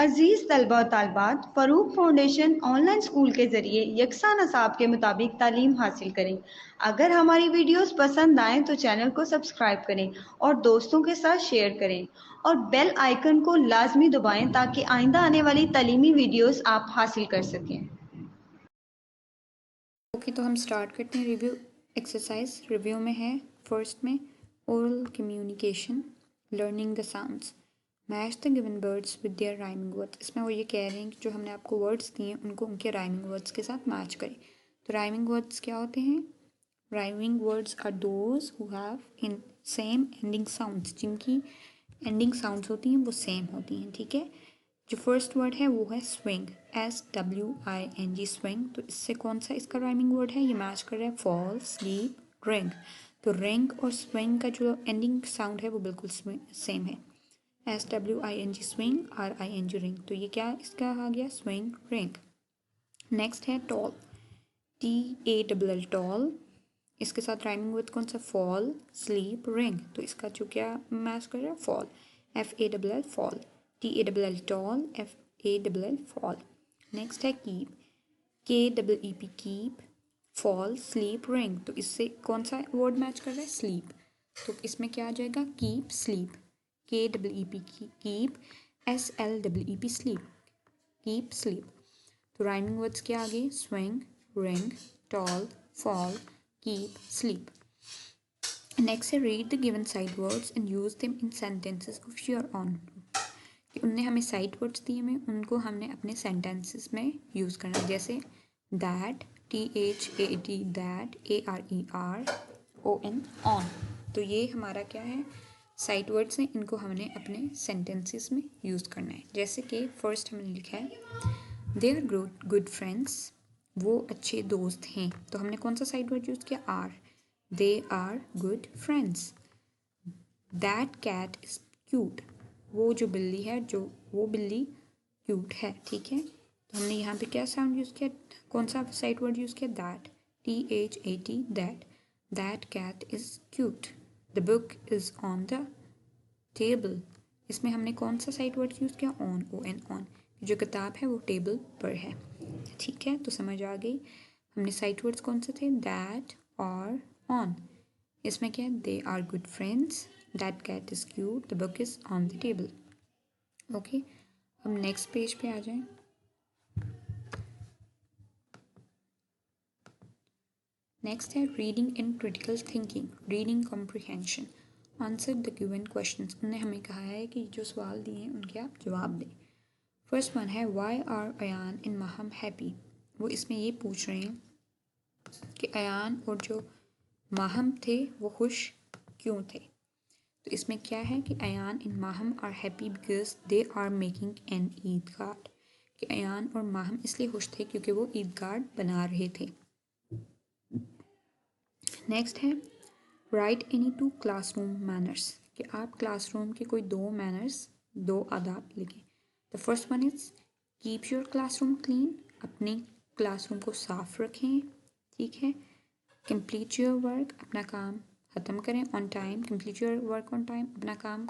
अजीज़ तलबा और तालबात, Farooq foundation online school के ज़रिए यकसा नसाब के मुताबिक तालीम हासिल करें। अगर हमारी वीडियोस पसंद आएँ तो चैनल को सब्सक्राइब करें और दोस्तों के साथ शेयर करें और बेल आइकन को लाजमी दबाएं ताकि आइंदा आने वाली तालीमी वीडियोस आप हासिल कर सकें। ओके, तो हम स्टार्ट करते हैं रिव्यू एक्सरसाइज। रिव्यू में है फर्स्ट में oral communication, learning the sounds, match the given words with their rhyming words. इसमें वो ये कह रहे हैं कि जो हमने आपको वर्ड्स दिए हैं उनको उनके राइमिंग वर्ड्स के साथ मैच करें। तो राइमिंग वर्ड्स क्या होते हैं? Rhyming words are those who have in same ending sounds, जिनकी एंडिंग साउंड्स होती हैं वो सेम होती हैं। ठीक है, जो फर्स्ट वर्ड है वो है स्विंग, SWING, स्विंग। तो इससे कौन सा इसका राइमिंग वर्ड है? ये मैच कर रहा है फॉल, स्लीप, रिंग। तो रिंग और स्विंग का जो एंडिंग साउंड है वो बिल्कुल सेम है। SWING swing, RING ring. तो ये क्या इसका आ गया? Swing, ring. नेक्स्ट है टॉल, TALL टॉल। इसके साथ राइमिंग वर्ड कौन सा? Fall, sleep, ring. तो इसका जो क्या मैच कर रहा है? Fall, FALL fall, TALL tall, FALL fall. Next है keep, KEEP keep, fall, sleep, ring. तो इससे कौन सा वर्ड मैच कर रहा है? स्लीप। तो इसमें क्या आ जाएगा? Keep, sleep, KEEP keep, SLEEP sleep, keep, sleep. तो राइमिंग वर्ड्स क्या आ गए? Swing, ring, tall, fall, keep, sleep. Next है read the given side words and use them in sentences of your own. कि उनने हमें साइड वर्ड्स दिए हैं, उनको हमने अपने सेंटेंसेस में यूज़ करना है। जैसे that, THAT that, ARER, ON। तो ये हमारा क्या है? साइड वर्ड्स हैं, इनको हमने अपने सेंटेंसेस में यूज़ करना है। जैसे कि फर्स्ट हमने लिखा है दे आर गुड फ्रेंड्स, वो अच्छे दोस्त हैं। तो हमने कौन सा साइड वर्ड यूज़ किया? Are. They are good friends. That cat is cute, वो जो बिल्ली है, जो वो बिल्ली क्यूट है। ठीक है, तो हमने यहाँ पे क्या साउंड यूज़ किया? कौन सा साइड वर्ड यूज़ किया? That, THAT that, that cat is cute. The book is on the table. इसमें हमने कौन सा साइड वर्ड यूज़ किया? On, ON। जो किताब है वो टेबल पर है। ठीक है, तो समझ आ गई। हमने साइड वर्ड्स कौन से थे? दैट और ऑन। इसमें क्या है? They are good friends, that cat is cute, the book is on the table. Okay, हम नेक्स्ट पेज पे आ जाएं। नेक्स्ट है reading in critical thinking, reading comprehension, answer the given questions. उन्होंने हमें कहा है कि जो सवाल दिए हैं उनके आप जवाब दें। फर्स्ट वन है why are Ayaan in Maham happy. वो इसमें ये पूछ रहे हैं कि अयान और जो माहम थे वो खुश क्यों थे। तो इसमें क्या है कि अयान इन Maham are happy because they are making an Eid card. कि अयान और माहम इसलिए खुश थे क्योंकि वो ईद कार्ड बना रहे थे। नेक्स्ट है right any two classroom manners. कि आप क्लासरूम के कोई दो मैनर्स, दो आदाब लिखें। The first one is keep your classroom clean, अपने क्लासरूम को साफ रखें। ठीक है, कंप्लीट योर वर्क, अपना काम ख़त्म करें। On time, complete your work on time, अपना काम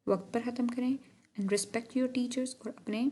वक्त पर ख़त्म करें। एंड रिस्पेक्ट योर टीचर्स, और अपने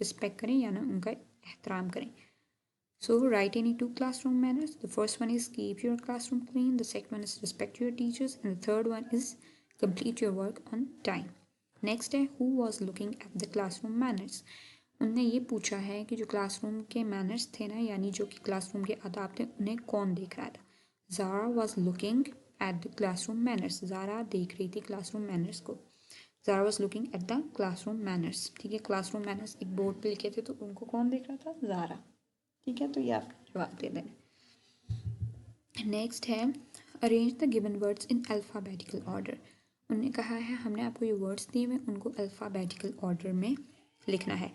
रिस्पेक्ट करें, यानी उनका एहतराम करें। So write any two classroom manners. The first one is keep your classroom clean. The second one is respect your teachers. And the third one is complete your work on time. Next है who was looking at the classroom manners. उनने ये पूछा है कि जो classroom के manners थे ना, यानी जो कि क्लासरूम के आदाब थे, उन्हें कौन देख रहा था? Zara was looking at the classroom manners. Zara देख रही थी क्लासरूम मैनर्स को। Zara was looking at the classroom manners. ठीक है, क्लासरूम मैनर्स एक बोर्ड पे लिखे थे, तो उनको कौन देख रहा था? ज़ारा। ठीक है, तो ये आप जवाब दे दें। नेक्स्ट है arrange the given words in alphabetical order. उन्होंने कहा है हमने आपको ये वर्ड्स दिए हुए, उनको अल्फ़ाबेटिकल ऑर्डर में लिखना है।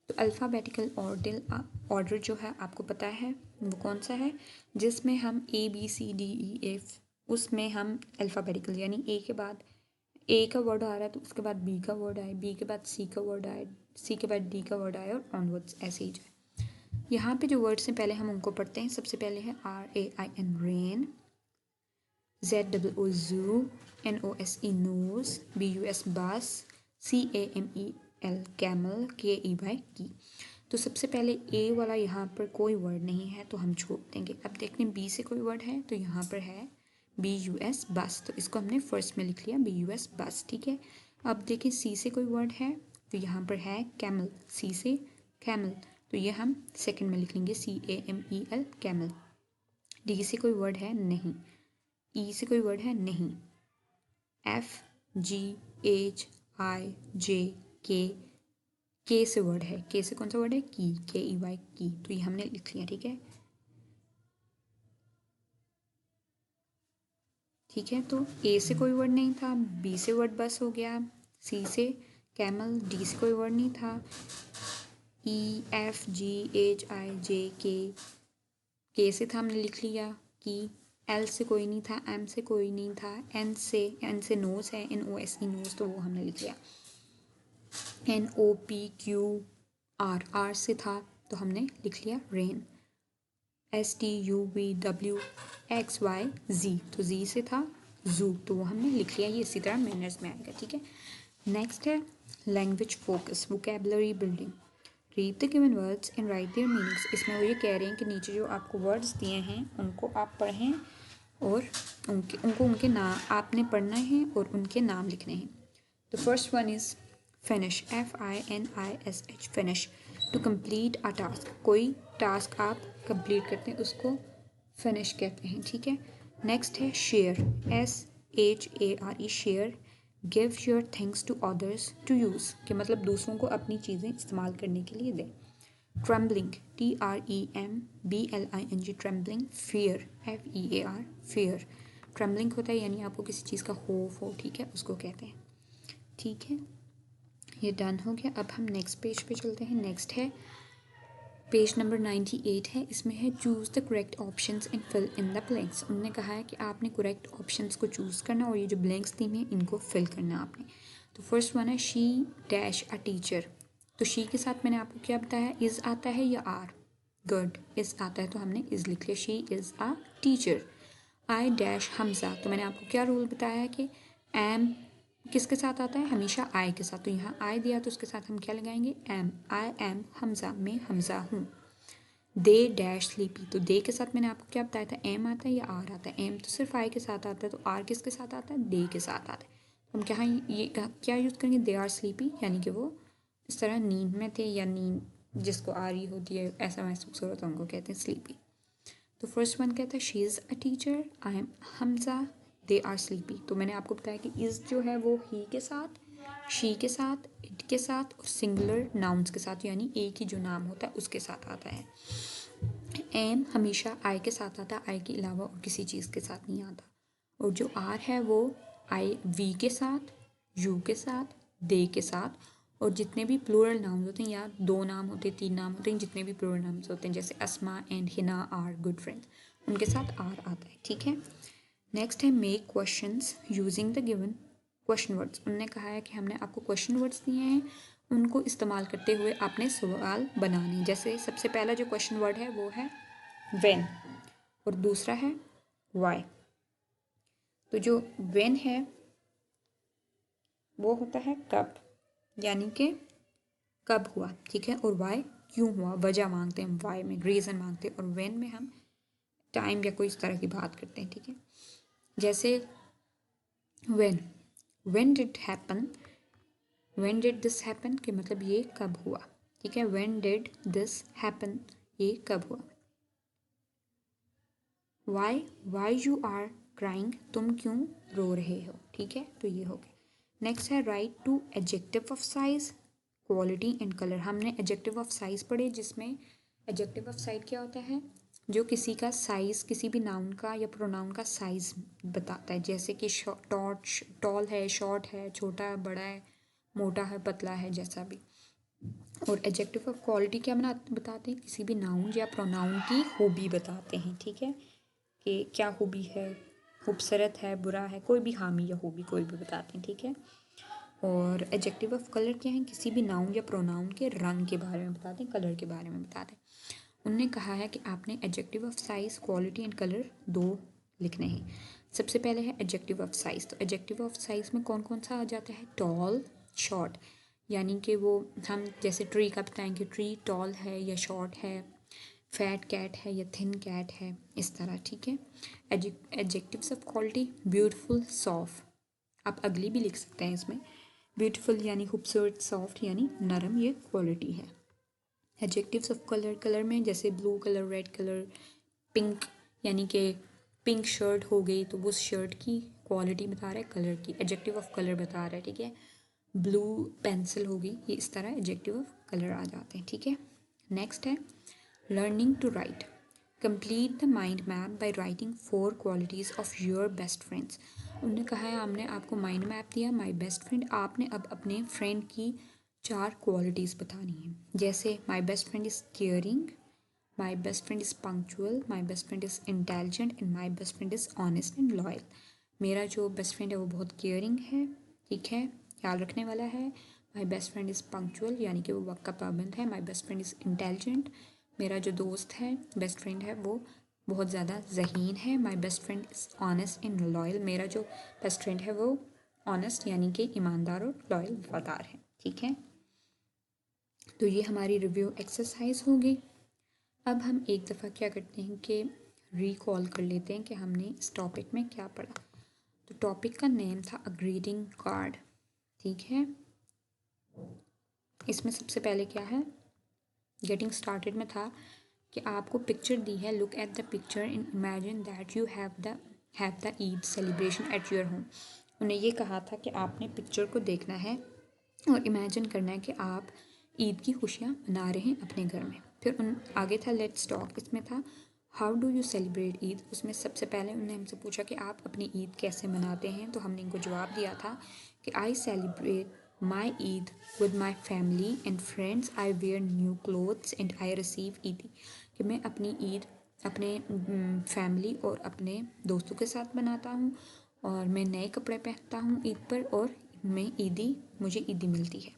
तो अल्फ़ाबेटिकल ऑर्डर जो है आपको पता है वो कौन सा है? जिसमें हम ABCDEF, उसमें हम अल्फ़ाबेटिकल यानी ए के बाद ए का वर्ड आ रहा है तो उसके बाद बी का वर्ड आए, बी के बाद सी का वर्ड आए, सी के बाद डी का वर्ड आए, और ऑनवर्ड्स ऐसे ही जाए। यहाँ पे जो वर्ड्स हैं पहले हम उनको पढ़ते हैं। सबसे पहले है RAIN rain, ZOO ZOO, NOSE nose, BUS bus, CAMEL camel, KEY key. तो सबसे पहले ए वाला यहाँ पर कोई वर्ड नहीं है तो हम छोड़ देंगे। अब देखते हैं बी से कोई वर्ड है, तो यहाँ पर है BUS बस, तो इसको हमने फर्स्ट में लिख लिया BUS बस, ठीक है। अब देखें सी से कोई वर्ड है, तो यहाँ पर है कैमल, सी से कैमल, तो ये हम सेकंड में लिख लेंगे CAMEL कैमल। डी से कोई वर्ड है नहीं, ई से कोई वर्ड है नहीं, FGHIJ के से वर्ड है, के से कौन सा वर्ड है की, KEY की, तो ये हमने लिख लिया, ठीक है। ठीक है, तो ए से कोई वर्ड नहीं था, बी से वर्ड बस हो गया, सी से कैमल, डी से कोई वर्ड नहीं था, EFGHIJ के से था हमने लिख लिया की, एल से कोई नहीं था, एम से कोई नहीं था, एन से नोज है, NOSE नोज, तो वो हमने लिख लिया। NOPQR आर से था तो हमने लिख लिया रेन। STUVWXYZ तो जी से था जू, तो वो हमने लिख लिया, ये इसी तरह मैनर्स में आएगा, ठीक है। नेक्स्ट है language focus, vocabulary building. Read the given words and write there meanings. इसमें वो ये कह रहे हैं कि नीचे जो आपको वर्ड्स दिए हैं उनको आप पढ़ें और उनके नाम आपने पढ़ना है और उनके नाम लिखने हैं। The first one is finish, FINISH finish, to complete a task, कोई टास्क आप कंप्लीट करते हैं उसको फिनिश कहते हैं, ठीक है। नेक्स्ट है share, SHARE share, give your things to others to use, कि मतलब दूसरों को अपनी चीज़ें इस्तेमाल करने के लिए दें। Trembling, TREMBLING trembling, fear, FEAR fear, trembling होता है यानी आपको किसी चीज़ का खौफ हो, ठीक है, उसको कहते हैं, ठीक है। ये डन हो गया। अब हम नेक्स्ट पेज पे चलते हैं। नेक्स्ट है पेज नंबर 98 है, इसमें है choose the correct options and fill in the blanks. उन्होंने कहा है कि आपने करेक्ट ऑप्शंस को चूज़ करना और ये जो ब्लैंक्स दी हैं इनको फिल करना आपने। तो फर्स्ट वन है शी डैश अ टीचर, तो शी के साथ मैंने आपको क्या बताया, इज़ आता है या आर, गुड, इज़ आता है तो हमने इज़ लिख लिया, she is a teacher. I dash Hamza, तो मैंने आपको क्या रूल बताया है कि एम किसके साथ आता है, हमेशा आई के साथ, तो यहाँ आई दिया तो उसके साथ हम क्या लगाएंगे, एम, आई एम हमजा, मैं हमजा हूँ। दे डैश स्लीपी, तो दे के साथ मैंने आपको क्या बताया था, एम आता है या आर आता है, एम तो सिर्फ आई के साथ आता है, तो आर किसके साथ आता है, दे के साथ आता है। तो हम क्या यूज़ करेंगे, दे आर स्लीपी, यानी कि वो इस तरह नींद में थे, या नींद जिसको आ रही होती है ऐसा महसूस हो रहा था उनको कहते हैं स्लीपी। तो फर्स्ट वन कहता है she is a teacher, I am Hamza, they are sleepy. तो मैंने आपको बताया कि इज़ जो है वो ही के साथ, शी के साथ, इट के साथ और सिंगुलर नाउन्स के साथ, यानी एक ही जो नाम होता है उसके साथ आता है। एम हमेशा आई के साथ आता है, आई के अलावा और किसी चीज़ के साथ नहीं आता। और जो आर है वो आई वी के साथ, यू के साथ, दे के साथ, और जितने भी प्लूरल नाउन्स होते हैं, या दो नाम होते हैं, तीन नाम होते हैं, जितने भी प्लूरल नाउन्स होते हैं जैसे Asma and Hina are good friends, उनके साथ आर आता है, ठीक है। नेक्स्ट है make questions using the given question words. उन्होंने कहा है कि हमने आपको क्वेश्चन वर्ड्स दिए हैं, उनको इस्तेमाल करते हुए आपने सवाल बनाने। जैसे सबसे पहला जो क्वेश्चन वर्ड है वो है व्हेन और दूसरा है व्हाई। तो जो व्हेन है वो होता है कब, यानी कि कब हुआ, ठीक है, और व्हाई क्यों हुआ, वजह मांगते हैं, व्हाई में रीज़न मांगते हैं, और व्हेन में हम टाइम या कोई इस तरह की बात करते हैं, ठीक है। जैसे when did happen, when did this happen कि मतलब ये कब हुआ, ठीक है, व्हेन डिड दिस हैपन ये कब हुआ। वाई यू आर क्राइंग, तुम क्यों रो रहे हो, ठीक है, तो ये हो गया। नेक्स्ट है write two adjective of size, quality and colour. हमने एडजेक्टिव ऑफ साइज पढ़े, जिसमें एडजेक्टिव ऑफ साइज क्या होता है, जो किसी का साइज़, किसी भी नाउन का या प्रोनाउन का साइज़ बताता है, जैसे कि टॉल है, शॉर्ट है, छोटा है, बड़ा है, मोटा है, पतला है, जैसा भी। और एडजेक्टिव ऑफ क्वालिटी क्या बताते हैं, किसी भी नाउन या प्रोनाउन की खूबी बताते हैं, ठीक है, कि क्या खूबी है, खूबसूरत है, बुरा है, कोई भी हामी या खूबी कोई भी बताते हैं, ठीक है। और एडजेक्टिव ऑफ कलर क्या है, किसी भी नाउन या प्रोनाउन के रंग के बारे में बताते हैं, कलर के बारे में बताते हैं। उन्होंने कहा है कि आपने adjective of size, quality and colour दो लिखने हैं। सबसे पहले है एडजेक्टिव ऑफ साइज़। तो एडजेक्टिव ऑफ साइज़ में कौन कौन सा आ जाता है, टॉल, शॉर्ट, यानी कि वो हम जैसे ट्री का बताएंगे ट्री टॉल है या शॉर्ट है, फैट कैट है या थिन कैट है, इस तरह, ठीक है। Adjectives of quality beautiful, soft, आप अगली भी लिख सकते हैं इसमें। ब्यूटीफुल यानी खूबसूरत, सॉफ्ट यानी नरम, ये क्वालिटी है। एडजेक्टिव्स ऑफ कलर, कलर में जैसे blue colour, red colour, pink, यानी कि पिंक शर्ट हो गई तो वो शर्ट की क्वालिटी बता रहा है, कलर की, एडजेक्टिव ऑफ कलर बता रहा है, ठीक है। ब्लू पेंसिल हो गई, ये इस तरह एडजेक्टिव ऑफ कलर आ जाते हैं, ठीक है। नेक्स्ट है learning to write, complete the mind map by writing 4 qualities of your best friends. उन्होंने कहा है हमने आपको माइंड मैप दिया, माई बेस्ट फ्रेंड, आपने अब अपने फ्रेंड की 4 क्वालिटीज़ बतानी है। जैसे my best friend is caring, my best friend is punctual, my best friend is intelligent and my best friend is honest and loyal. मेरा जो बेस्ट फ्रेंड है वो बहुत केयरिंग है, ठीक है, ख्याल रखने वाला है। My best friend is punctual, यानी कि वो वक्त का पाबंद है। My best friend is intelligent, मेरा जो दोस्त है, बेस्ट फ्रेंड है, वो बहुत ज़्यादा ज़हीन है। My best friend is honest and loyal, मेरा जो बेस्ट फ्रेंड है वो ऑनेस्ट यानी कि ईमानदार और लॉयल, वफादार है, ठीक है। तो ये हमारी रिव्यू एक्सरसाइज होगी। अब हम एक दफ़ा क्या करते हैं कि रिकॉल कर लेते हैं कि हमने इस टॉपिक में क्या पढ़ा। तो टॉपिक का नेम था अ ग्रीटिंग कार्ड, ठीक है। इसमें सबसे पहले क्या है, गेटिंग स्टार्टेड में था कि आपको पिक्चर दी है, look at the picture and imagine that you have the Eid celebration at your home. उन्हें ये कहा था कि आपने पिक्चर को देखना है और इमेजिन करना है कि आप ईद की खुशियाँ मना रहे हैं अपने घर में। फिर उन आगे था लेट्स टॉक, इसमें था how do you celebrate Eid. उसमें सबसे पहले उन्होंने हमसे पूछा कि आप अपनी ईद कैसे मनाते हैं, तो हमने इनको जवाब दिया था कि I celebrate my Eid with my family and friends, I wear new clothes and I receive Eidi. कि मैं अपनी ईद अपने फैमिली और अपने दोस्तों के साथ मनाता हूँ और मैं नए कपड़े पहनता हूँ ईद पर और मुझे ईदी मिलती है।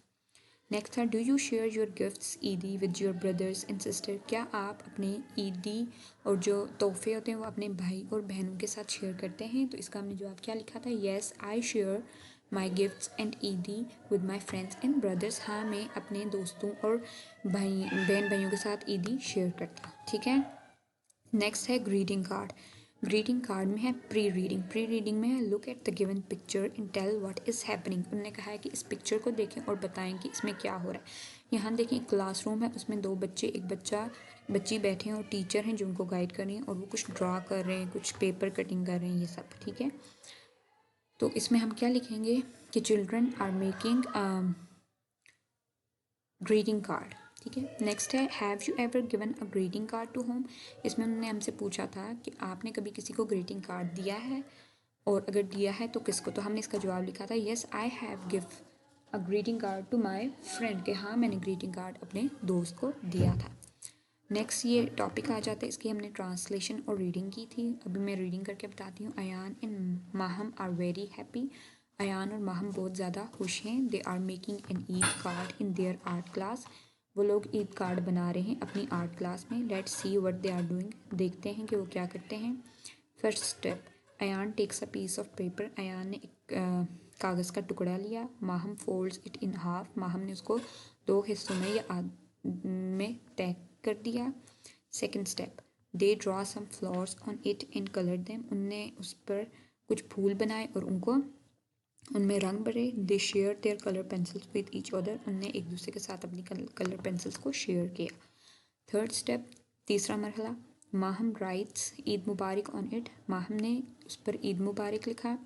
नेक्स्ट था do you share your gifts eidi with your brothers and sister. क्या आप अपने ईदी और जो तोहफे होते हैं वो अपने भाई और बहनों के साथ शेयर करते हैं। तो इसका हमने जवाब क्या लिखा था, yes I share my gifts and eidi with my friends and brothers. हाँ, मैं अपने दोस्तों और बहन भाइयों के साथ ईदी शेयर करता हूँ, ठीक है। नेक्स्ट है ग्रीटिंग कार्ड। ग्रीटिंग कार्ड में है प्री रीडिंग, प्री रीडिंग में है look at the given picture and tell what is happening. उन्होंने कहा है कि इस पिक्चर को देखें और बताएं कि इसमें क्या हो रहा है। यहाँ देखें एक क्लासरूम है, उसमें 2 बच्चे, एक बच्ची बैठे हैं और टीचर हैं जो उनको गाइड कर रही हैं और वो कुछ ड्रा कर रहे हैं, कुछ पेपर कटिंग कर रहे हैं, ये सब, ठीक है। तो इसमें हम क्या लिखेंगे कि children are making greeting card, ठीक है। नेक्स्ट है have you ever given a greeting card to home. इसमें उन्होंने हमसे पूछा था कि आपने कभी किसी को ग्रीटिंग कार्ड दिया है और अगर दिया है तो किसको। तो हमने इसका जवाब लिखा था yes I have give a greeting card to my friend, के हाँ मैंने ग्रीटिंग कार्ड अपने दोस्त को दिया था। नेक्स्ट ये टॉपिक आ जाता है, इसकी हमने ट्रांसलेशन और रीडिंग की थी। अभी मैं रीडिंग करके बताती हूँ। Ayaan and Maham are very happy. Ayaan और माहम बहुत ज़्यादा खुश हैं। They are making an Eid card in their art class. वो लोग ईद कार्ड बना रहे हैं अपनी आर्ट क्लास में। Let's see what they are doing, देखते हैं कि वो क्या करते हैं। First step, Ayaan takes a piece of paper. Ayaan ने एक कागज़ का टुकड़ा लिया। Maham folds it in half. Maham ने उसको 2 हिस्सों में या में तय कर दिया। Second step, they draw some flowers on it and colour them. उनने उस पर कुछ फूल बनाए और उनमें रंग भरे। They share their colour pencils with each other. उनने एक दूसरे के साथ अपनी कलर पेंसिल्स को शेयर किया। थर्ड स्टेप, तीसरा मरहला, Maham writes Eid Mubarak on it. Maham ने उस पर ईद मुबारक लिखा।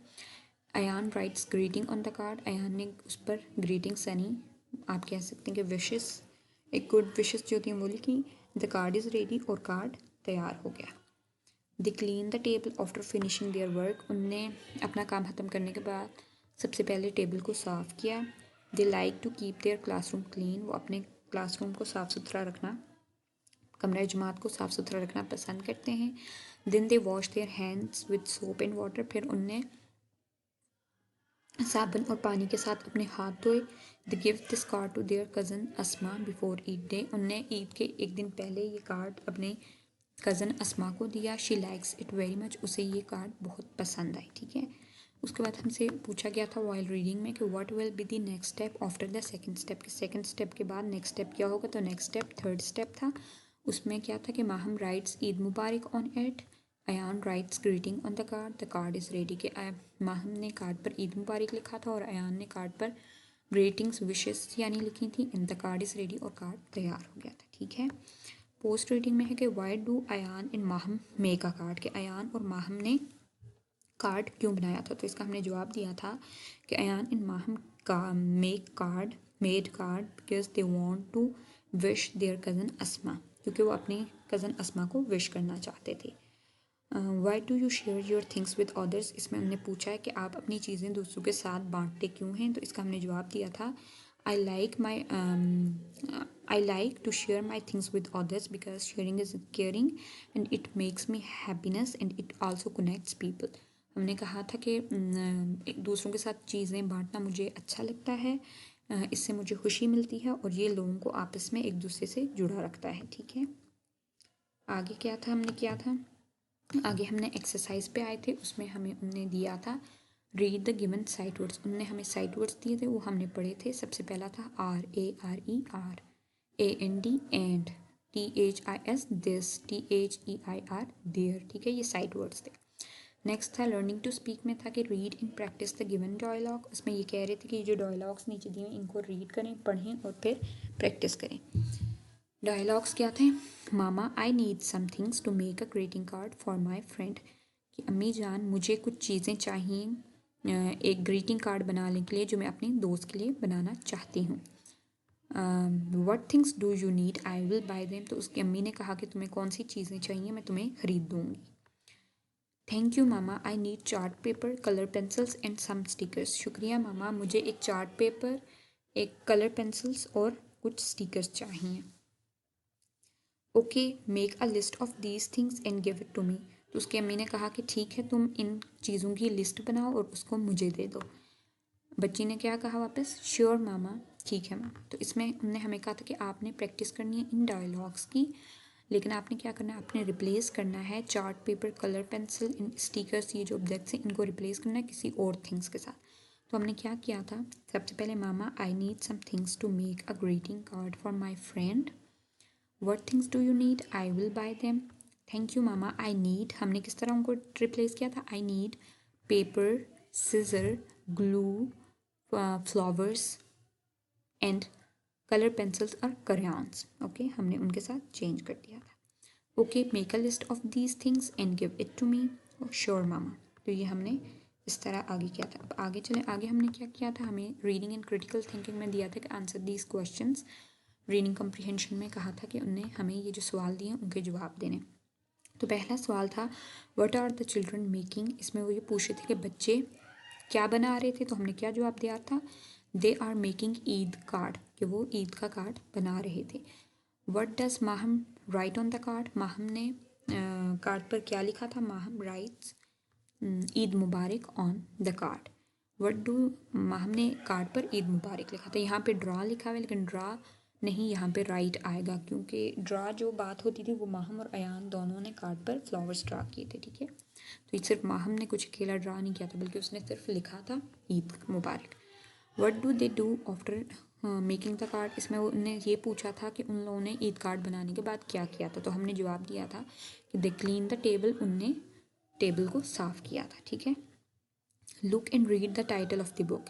Ayaan writes greeting on the card. Ayaan ने उस पर ग्रीटिंग्स यानी आप कह सकते हैं कि विशेस, एक गुड विशेस जो थी वो लिखी। द कार्ड इज़ रेडी और कार्ड तैयार हो गया। They clean the table after finishing their work. उनने अपना काम ख़त्म करने के बाद सबसे पहले टेबल को साफ़ किया। They like to keep their classroom clean. वो अपने क्लासरूम को साफ़ सुथरा रखना, कमरा जमात को साफ़ सुथरा रखना पसंद करते हैं। Then they wash their hands with soap and water. फिर उनने साबुन और पानी के साथ अपने हाथ धोए। They give this card to their cousin Asma before Eid day. उनने ईद के एक दिन पहले ये कार्ड अपने कज़न अस्मा को दिया। She likes it very much. उसे ये कार्ड बहुत पसंद आई, ठीक है। उसके बाद हमसे पूछा गया था वाइल रीडिंग में कि what will be the next step after the second step, कि सेकंड स्टेप के बाद नेक्स्ट स्टेप क्या होगा। तो नेक्स्ट स्टेप थर्ड स्टेप था, उसमें क्या था कि Maham writes Eid Mubarak on it, Ayaan writes greeting on the card is ready, कि माहम ने कार्ड पर ईद मुबारक लिखा था और अयान ने कार्ड पर ग्रीटिंग्स विशेस यानी लिखी थी, and the card is ready, और कार्ड तैयार हो गया था। ठीक है। पोस्ट रीडिंग में है कि why do Ayaan in Maham make a card, कि अयान और माहम ने कार्ड क्यों बनाया था। तो इसका हमने जवाब दिया था कि अयान इन माहम का made card because they want to wish their cousin Asma, क्योंकि वो अपनी कज़न अस्मा को विश करना चाहते थे। Why do you share your things with others, इसमें हमने पूछा है कि आप अपनी चीज़ें दूसरों के साथ बांटते क्यों हैं। तो इसका हमने जवाब दिया था I like to share my things with others because sharing is caring and it makes me happiness and it also connects people. हमने कहा था कि दूसरों के साथ चीज़ें बांटना मुझे अच्छा लगता है, इससे मुझे खुशी मिलती है और ये लोगों को आपस में एक दूसरे से जुड़ा रखता है। ठीक है। आगे क्या था हमने किया था, आगे हमने एक्सरसाइज पे आए थे, उसमें हमें उनने दिया था read the given sight words. उनने हमें साइट वर्ड्स दिए थे, वो हमने पढ़े थे। सबसे पहला था RARE AND and THIS this THEIR their. ठीक है, ये साइट वर्ड्स थे। नेक्स्ट था लर्निंग टू स्पीक में था कि read in practice the given dialogue. उसमें ये कह रहे थे कि ये जो डायलॉग्स नीचे दिए हैं इनको रीड करें, पढ़ें और फिर प्रैक्टिस करें। डायलॉग्स क्या थे, mama I need some things to make a greeting card for my friend, कि अम्मी जान मुझे कुछ चीज़ें चाहिए एक ग्रीटिंग कार्ड बनाने के लिए जो मैं अपने दोस्त के लिए बनाना चाहती हूँ। What things do you need I will buy them, तो उसकी अम्मी ने कहा कि तुम्हें कौन सी चीज़ें चाहिए, मैं तुम्हें ख़रीद दूँगी। Thank you mama I need chart paper colour pencils and some stickers, शुक्रिया मामा मुझे एक चार्ट पेपर, एक कलर पेंसिल्स और कुछ स्टिकर्स चाहिए। Okay make a list of these things and give it to me, तो उसकी अम्मी ने कहा कि ठीक है तुम इन चीज़ों की लिस्ट बनाओ और उसको मुझे दे दो। बच्ची ने क्या कहा वापस, श्योर मामा, ठीक है मामा। तो इसमें उन्होंने हमें कहा था कि आपने प्रैक्टिस करनी है इन डायलॉग्स की, लेकिन आपने क्या करना है, आपने रिप्लेस करना है chart paper colour pencil in stickers, ये जो ऑब्जेक्ट्स हैं इनको रिप्लेस करना है किसी और थिंग्स के साथ। तो हमने क्या किया था, सबसे पहले mama I need some things to make a greeting card for my friend, What things do you need? I will buy them. Thank you mama I need, हमने किस तरह उनको रिप्लेस किया था, I need paper, scissor, glue, flowers and color pencils और crayons. Okay, हमने उनके साथ चेंज कर दिया था। Okay, make a list of these things and give it to me. Oh, sure मामा। तो ये हमने इस तरह आगे किया था। अब आगे चले, आगे हमने क्या किया था, हमें रीडिंग एंड क्रिटिकल थिंकिंग में दिया था कि answer these questions. Reading comprehension में कहा था कि उनने हमें ये जो सवाल दिए उनके जवाब देने। तो पहला सवाल था what are the children making, इसमें वो ये पूछ रहे थे कि बच्चे क्या बना रहे थे। तो हमने क्या जवाब दिया था, they are making Eid card, कि वो ईद का कार्ड बना रहे थे। What does Maham write on the card, Maham ने कार्ड पर क्या लिखा था, Maham writes Eid Mubarak on the card. What do, Maham ने कार्ड पर ईद मुबारक लिखा था। यहाँ पे ड्रा लिखा हुआ है लेकिन ड्रा नहीं, यहाँ पे राइट आएगा, क्योंकि ड्रा जो बात होती थी वो माहम और अयान दोनों ने कार्ड पर फ्लावर्स ड्रा किए थे। ठीक है, तो सिर्फ माहम ने कुछ अकेला ड्रा नहीं किया था बल्कि उसने सिर्फ लिखा था ईद मुबारक। What do they do after making the card, इसमें उन्होंने ये पूछा था कि उन लोगों ने ईद कार्ड बनाने के बाद क्या किया था। तो हमने जवाब दिया था कि दे क्लीन द टेबल, उनने टेबल को साफ़ किया था। ठीक है, look and read the title of the book,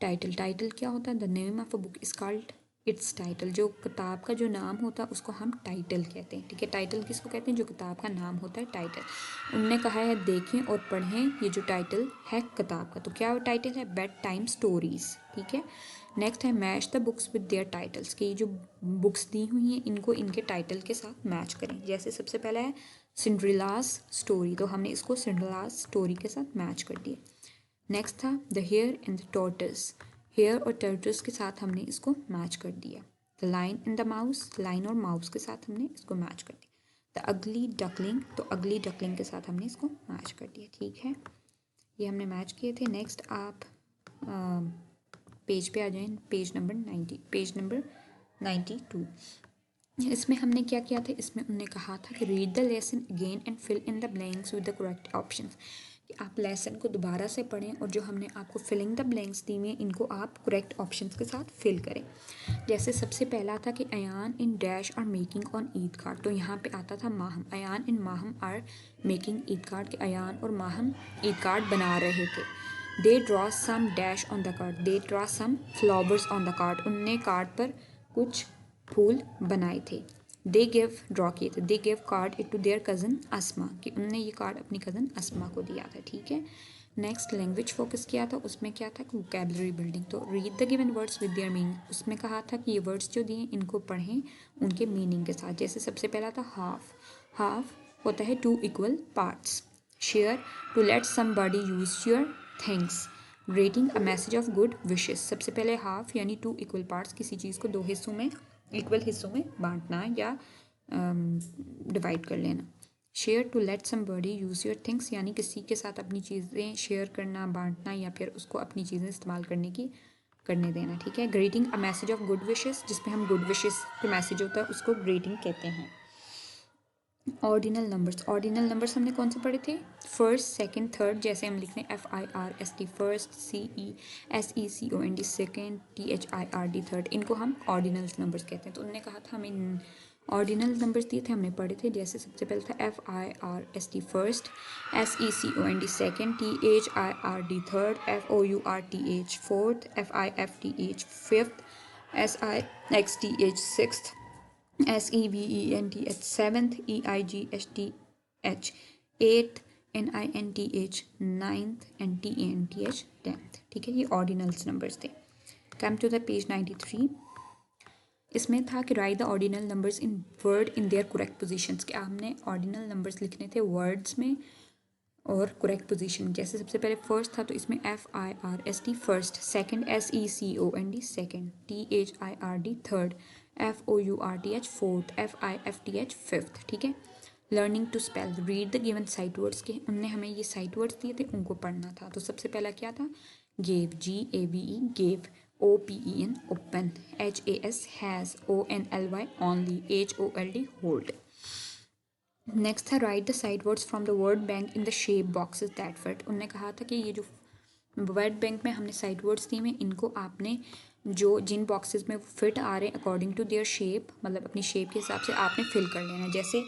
title क्या होता है, the name of a book is called its title, जो किताब का जो नाम होता है उसको हम टाइटल कहते हैं। ठीक है, टाइटल किसको कहते हैं, जो किताब का नाम होता है टाइटल। उनने कहा है देखें और पढ़ें ये जो टाइटल है किताब का, तो क्या टाइटल है, बेड टाइम स्टोरीज़। ठीक है, नेक्स्ट है match the books with their titles, कि ये जो बुक्स दी हुई हैं इनको इनके टाइटल के साथ मैच करें। जैसे सबसे पहला है सिंड्रेलास स्टोरी, तो हमने इसको सिंड्रेलास स्टोरी के साथ मैच कर दिया। नेक्स्ट था the hare and the tortoise, hare और टर्टस के साथ हमने इसको मैच कर दिया। The lion and the mouse, lion और माउस के साथ हमने इसको मैच कर दिया। द अगली डकलिंग, तो अगली डकलिंग के साथ हमने इसको मैच कर दिया। ठीक है, ये हमने मैच किए थे। नेक्स्ट आप पेज पे आ जाएं, पेज नंबर 92। इसमें हमने क्या किया था, इसमें उन्होंने कहा था कि read the lesson again and fill in the blanks with the correct options, कि आप लेसन को दोबारा से पढ़ें और जो हमने आपको फिलिंग द ब्लैंक्स दी हुई हैं इनको आप करेक्ट ऑप्शंस के साथ फिल करें। जैसे सबसे पहला था कि Ayaan and dash are making an Eid card, तो यहाँ पे आता था माहम, अयान इन Maham are making Eid card, कि अयान और माहम ईद कार्ड बना रहे थे। They draw some dash on the card, they draw some flowers on the card, उनने कार्ड पर कुछ फूल बनाए थे। दे गिव ड्रॉ किए थे, they give card it to their cousin Asma, कि उनने ये कार्ड अपनी कज़न अस्मा को दिया था। ठीक है, नेक्स्ट लैंग्वेज फोकस किया था, उसमें क्या था, वोकेबलरी बिल्डिंग। तो read the given words with their meaning, उसमें कहा था कि ये वर्ड्स जो दिए इनको पढ़ें उनके मीनिंग के साथ। जैसे सबसे पहला था हाफ, हाफ होता है 2 equal parts. Share, to let somebody use your things. Greeting, a message of good wishes, सबसे पहले हाफ यानी 2 इक्वल पार्ट्स, किसी चीज़ को 2 हिस्सों में, इक्वल हिस्सों में बांटना या डिवाइड कर लेना। Share, to let somebody use your things, यानी किसी के साथ अपनी चीज़ें शेयर करना, बांटना या फिर उसको अपनी चीज़ें इस्तेमाल करने देना। ठीक है, greeting, a message of good wishes, जिसमें हम गुड विशेस का मैसेज होता है उसको ग्रीटिंग कहते हैं। ऑर्डिनल नंबर्स, ऑर्डिनल नंबर्स हमने कौन से पढ़े थे, फर्स्ट, सेकंड, थर्ड। जैसे हम लिखते हैं FIRST first, CESECOND second, THIRD third, इनको हम ऑर्डिनल नंबर्स कहते हैं। तो उन्होंने कहा था हमें ऑर्डिनल नंबर्स दिए थे, हमने पढ़े थे। जैसे सबसे पहले था FIRST first, SECOND second, THIRD third, FOURTH fourth, FIFTH fifth, SIXTH sixth, SEVENTH seventh, EIGHTH eighth, NINTH ninth and TANTH tenth। ठीक है, ये ऑर्डिनल्स नंबर्स थे। कम टू द पेज 93, इसमें था कि right the ordinal numbers in word in their correct positions, कि आपने ordinal numbers लिखने थे वर्ड्स में और करेक्ट पोजीशन। जैसे सबसे पहले फर्स्ट था तो इसमें FIRST first, second SECOND second, THIRD third, FOURTH fourth, FIFTH fifth. ठीक है, learning to spell, read the given sight words, के उनने हमें ये साइट वर्ड्स दिए थे उनको पढ़ना था। तो सबसे पहला क्या था, gave, GAVE gave, OPEN open, HAS has, ONLY only, HOLD hold. Next था write the side words from the word bank in the shape boxes that fit, उन्होंने कहा था कि ये जो वर्ड बैंक में हमने साइड वर्ड्स दिए हैं इनको आपने जो जिन बॉक्सेस में फिट आ रहे हैं अकॉर्डिंग टू देयर शेप, मतलब अपनी शेप के हिसाब से आपने फिल कर लेना है। जैसे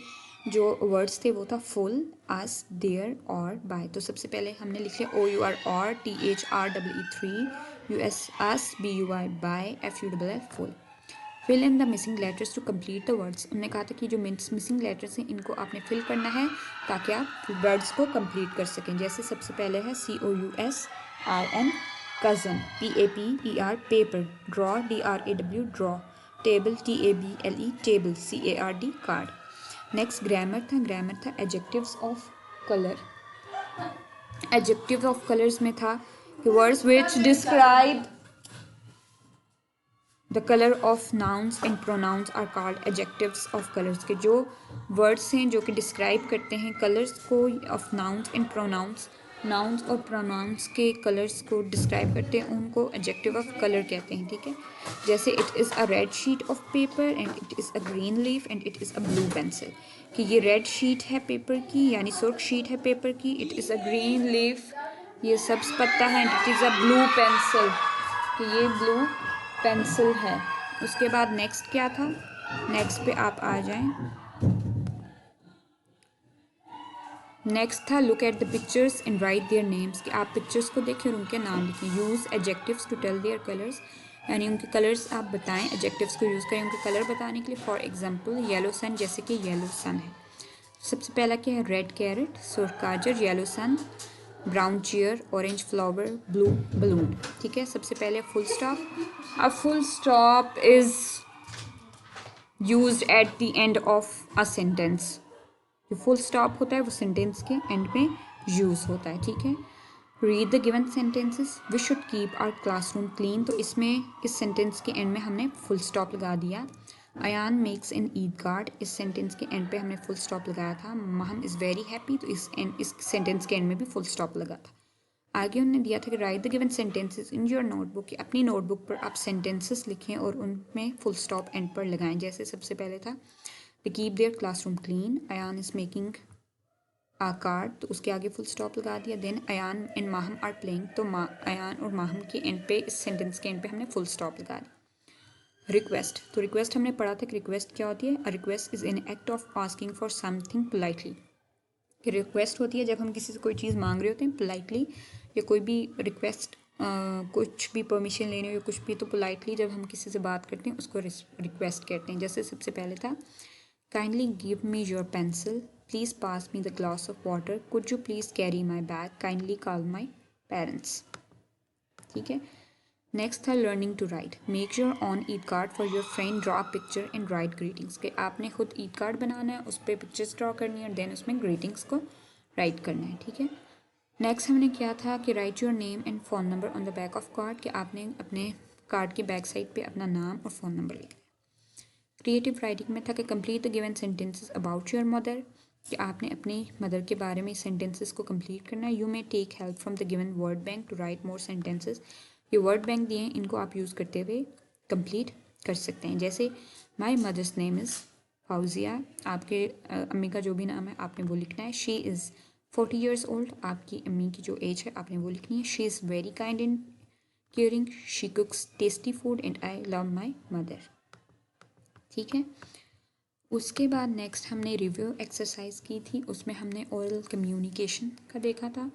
जो वर्ड्स थे वो था फुल, अस, देयर और बाय। तो सबसे पहले हमने लिख लिया OUR our, THREE3, US us, BUY buy, FULL full. Fill in the missing letters to complete the words, उन्होंने कहा था कि जो मिसिंग लेटर्स हैं इनको आपने फिल करना है ताकि आप वर्ड्स को कंप्लीट कर सकें। जैसे सबसे पहले है COUSIN cousin, PAPER paper, draw, DRAW draw, table, TABLE table, CARD card. Next grammar था adjectives of colour. Adjectives of colours में था words which describe the colour of nouns and pronouns are called adjectives of colours, के जो words हैं जो कि describe करते हैं कलर्स को of nouns and pronouns, nouns और प्रोनाउंस के कलर्स को डिस्क्राइब करते हैं उनको एडजेक्टिव ऑफ कलर कहते हैं। ठीक है, जैसे it is a red sheet of paper and it is a green leaf and it is a blue pencil, कि ये रेड शीट है पेपर की यानी सुर्ख शीट है पेपर की, it is a green leaf ये सब्ज पत्ता है, and it is a blue pencil कि ये ब्लू पेंसिल है। उसके बाद नेक्स्ट क्या था, नेक्स्ट पे आप आ जाएं। नेक्स्ट था look at the pictures and write their names, कि आप पिक्चर्स को देखें और उनके नाम लिखें। Use adjectives to tell their colours, यानी उनके कलर्स आप बताएं, एडजेक्टिव्स को यूज़ करें उनके कलर बताने के लिए। फॉर एग्जांपल येलो सन, जैसे कि येलो सन है। सबसे पहला क्या है, रेड कैरेट, सुर्ख गाजर, yellow sun, brown chair, orange flower, blue balloon. ठीक है, सबसे पहले full stop. A full stop is used at the end of a sentence, जो फुल स्टॉप होता है वो सेंटेंस के एंड में यूज़ होता है। ठीक है, read the given sentences, we should keep our classroom clean, तो इसमें इस सेंटेंस के एंड में हमने फुल स्टॉप लगा दिया। Ayaan makes an Eid card, इस सेंटेंस के एंड पे हमने फुल स्टॉप लगाया था। महम इज़ वेरी हैप्पी, तो इस सेंटेंस के एंड में भी फुल स्टॉप लगा था। आगे उन्होंने दिया था कि right the given sentences in your notebook, कि अपनी नोटबुक पर आप सेंटेंसेस लिखें और उनमें फुल स्टॉप एंड पर लगाएं। जैसे सबसे पहले था they keep their classroom clean, Ayaan is making a card, तो उसके आगे फुल स्टॉप लगा दिया। Then Ayaan and Maham are playing, तो अयान और माहम के एंड पे, इस सेंटेंस के एंड पे हमने फुल स्टॉप लगा दिया। रिक्वेस्ट, तो रिक्वेस्ट हमने पढ़ा था कि रिक्वेस्ट क्या होती है। A request is an act of asking for something politely, कि रिक्वेस्ट होती है जब हम किसी से कोई चीज़ मांग रहे होते हैं पोलाइटली, या कोई भी रिक्वेस्ट कुछ भी परमिशन लेने हो या कुछ भी, तो पोलाइटली जब हम किसी से बात करते हैं उसको रिक्वेस्ट कहते हैं। जैसे सबसे पहले था kindly give me your pencil, please pass me the glass of water, could you please carry my bag, kindly call my parents. ठीक है। नेक्स्ट था learning to write, make your own Eid card for your friend, draw picture and write greetings, के आपने खुद Eid card बनाना है, उस पर pictures draw करनी है और देन उसमें ग्रीटिंग्स को राइट करना है। ठीक है। नेक्स्ट हमने किया था कि right your name and phone number on the back of card, कि आपने अपने कार्ड की बैक साइड पे अपना नाम और फ़ोन नंबर लिखना है। क्रिएटिव राइटिंग में था कि complete the given sentences about your mother, कि आपने अपनी मदर के बारे में सेंटेंसेस को कंप्लीट करना है। You may take help from the given word bank to write more sentences, ये वर्ड बैंक दिए हैं, इनको आप यूज़ करते हुए कंप्लीट कर सकते हैं। जैसे माई मदर्स नेम इज़ फाउजिया, आपके अम्मी का जो भी नाम है आपने वो लिखना है। शी इज़ 40 ईयर्स ओल्ड, आपकी अम्मी की जो एज है आपने वो लिखनी है। She is very kind and caring, she कुक्स tasty food and I love my mother. ठीक है। उसके बाद नेक्स्ट हमने रिव्यू एक्सरसाइज की थी, उसमें हमने ओरल कम्युनिकेशन का देखा था।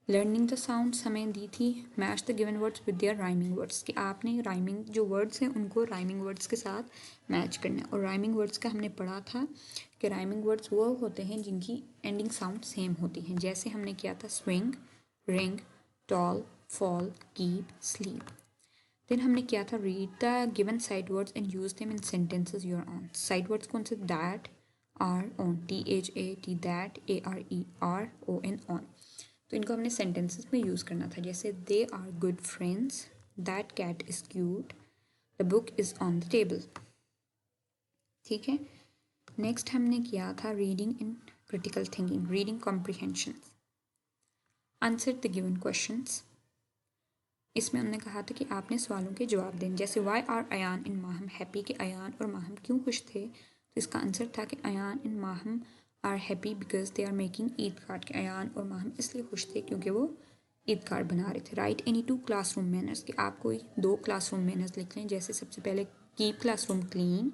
लर्निंग द साउंड्स हमें दी थी, match the given words with their rhyming words, कि आपने राइमिंग जो वर्ड्स हैं उनको राइमिंग वर्ड्स के साथ मैच करना है। और राइमिंग वर्ड्स का हमने पढ़ा था कि राइमिंग वर्ड्स वो होते हैं जिनकी एंडिंग साउंड सेम होती हैं। जैसे हमने किया था swing, ring, tall, fall, keep, sleep. Then हमने किया था read the given side words and use them in sentences your own. Side words कौन से, that, are, on, THAT, that, ARE, RON, on. तो इनको हमने सेंटेंसेस में यूज़ करना था। जैसे they are good friends, that cat is cute, the book is on the table. ठीक है। नेक्स्ट हमने किया था reading in critical thinking, reading comprehension, answer the given questions. इसमें हमने कहा था कि आपने सवालों के जवाब दें। जैसे why are Ayaan in Maham happy, कि अयान और माहम क्यों खुश थे, तो इसका आंसर था कि अयान इन Maham are happy because they are making Eid card, के अयान और माहम इसलिए खुश थे क्योंकि वो ईद कार्ड बना रहे थे। राइट एनी 2 क्लासरूम मैनर्स, कि आप कोई 2 क्लासरूम मैनर्स लिख लें। जैसे सबसे पहले keep classroom clean,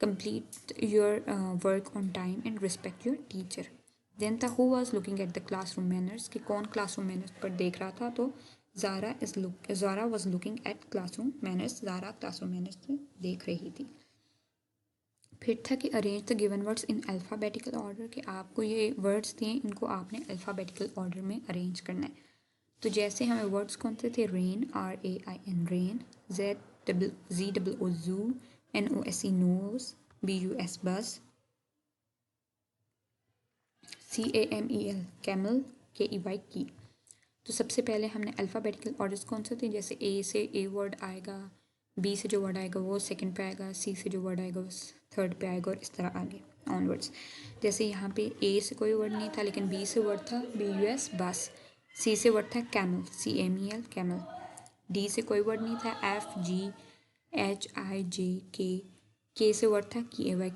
complete your work on time and respect your teacher. Then था who was looking at the classroom manners, कि कौन classroom manners पर देख रहा था, तो Zara was looking at classroom manners, Zara classroom manners पे देख रही थी। फिर था कि arrange the given words in alphabetical order, कि आपको ये वर्ड्स दिए इनको आपने अल्फ़ाबेटिकल ऑर्डर में अरेंज करना है। तो जैसे हमें वर्ड्स कौन से थे, rain, RAIN rain, ZOO zoo, NOSE nose, BUS bus, CAMEL camel, KEY key. तो सबसे पहले हमने अल्फ़ाबेटिकल ऑर्डर्स कौन से थे, जैसे A से A वर्ड आएगा, B से जो वर्ड आएगा वो सेकंड पे आएगा, C से जो वर्ड आएगा वो थर्ड पे आएगा, और इस तरह आगे ऑनवर्ड्स। जैसे यहाँ पे A से कोई वर्ड नहीं था लेकिन B से वर्ड था, BUS बस। C से वर्ड था कैमल, CAMEL कैमल। D से कोई वर्ड नहीं था, FGHIJK। K से वर्ड था KEY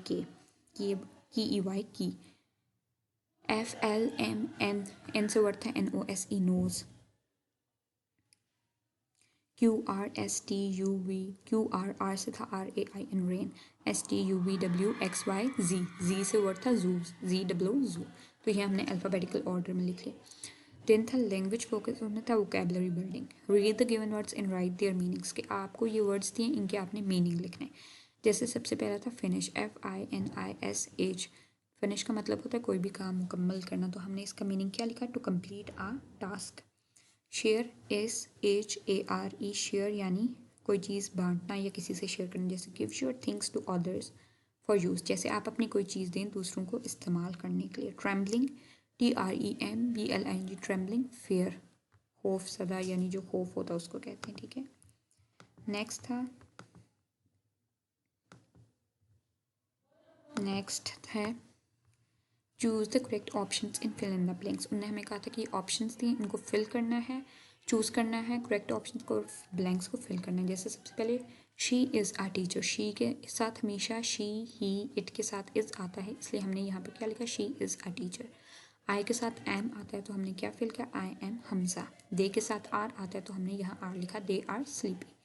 की। FLMN, N से वर्ड था NOSE नोज। QR से था RAIN रेन, STUVWXYZ, Z से वर्ड था जू, ZW जू। तो ये हमने अल्फ़ाबेटिकल ऑर्डर में लिख लिया। देन था लैंग्वेज फोकस, उसमें था vocabulary building, read the given words and write there meanings, के आपको ये वर्ड्स दिए इनके आपने मीनिंग लिखने। जैसे सबसे पहला था फिनिश, FINISH। फिनिश का मतलब होता है कोई भी काम मुकम्मल करना, तो हमने इसका मीनिंग क्या लिखा, to complete a task. Share, SHARE, share यानी कोई चीज़ बांटना या किसी से शेयर करना। जैसे give your things to others for use, जैसे आप अपनी कोई चीज़ दें दूसरों को इस्तेमाल करने के लिए। ट्रेम्बलिंग, TREMBLING ट्रेम्बलिंग, फेयर, खौफ सदा, यानी जो खौफ होता है उसको कहते हैं। ठीक है। नेक्स्ट है choose the correct options in fill in the blanks. उन्होंने हमें कहा था कि ऑप्शंस दिए इनको फिल करना है, चूज़ करना है, करेक्ट ऑप्शंस को, ब्लैंक्स को फिल करना है। जैसे सबसे पहले she is a teacher, she के साथ हमेशा शी, ही, इट के साथ इज़ आता है, इसलिए हमने यहाँ पे क्या लिखा, शी इज़ आ टीचर। आई के साथ एम आता है तो हमने क्या फिल किया, आई एम हमजा। दे के साथ आर आता है तो हमने यहाँ आर लिखा, दे आर स्लीपी।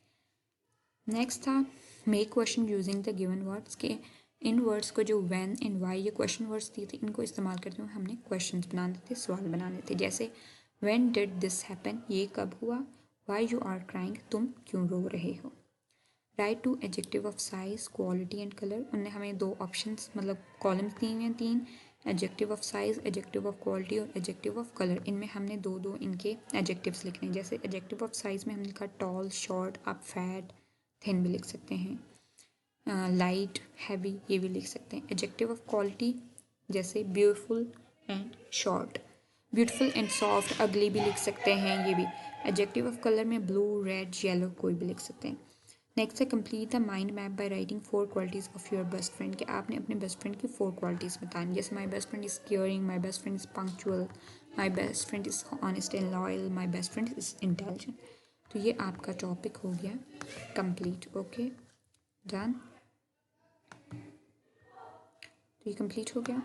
नेक्स्ट था make question using the given words के इन वर्ड्स को जो व्हेन एंड वाई ये क्वेश्चन वर्ड्स दिए थे इनको इस्तेमाल करते हुए हमने क्वेश्चंस बनाने थे, सवाल बनाने थे। जैसे व्हेन डिड दिस हैपन, ये कब हुआ, वाई यू आर क्राइंग, तुम क्यों रो रहे हो। Write two adjective of size, quality and colour, उनने हमें दो ऑप्शंस मतलब कॉलम्स दिए हैं तीन, adjective of size, adjective of quality और एडजेक्टिव ऑफ कलर। इनमें हमने दो दो इनके एडजेक्टिव्स लिखने हैं। जैसे एडजेक्टिव ऑफ साइज में हमने लिखा टॉल, शॉर्ट, आप फैट, थिन भी लिख सकते हैं, लाइट, हैवी ये भी लिख सकते हैं। एडजेक्टिव ऑफ क्वालिटी जैसे beautiful and short, beautiful and soft, अगली भी लिख सकते हैं ये भी। एडजेक्टिव ऑफ कलर में ब्लू, रेड, येलो कोई भी लिख सकते हैं। नेक्स्ट है complete the mind map by writing 4 qualities of your best friend, कि आपने अपने बेस्ट फ्रेंड की 4 क्वालिटीज़ बतानी। जैसे my best friend is caring, my best friend is punctual, my best friend is honest and loyal, my best friend is intelligent. तो ये आपका topic हो गया कंप्लीट। ओके डन, तो ये कंप्लीट हो गया।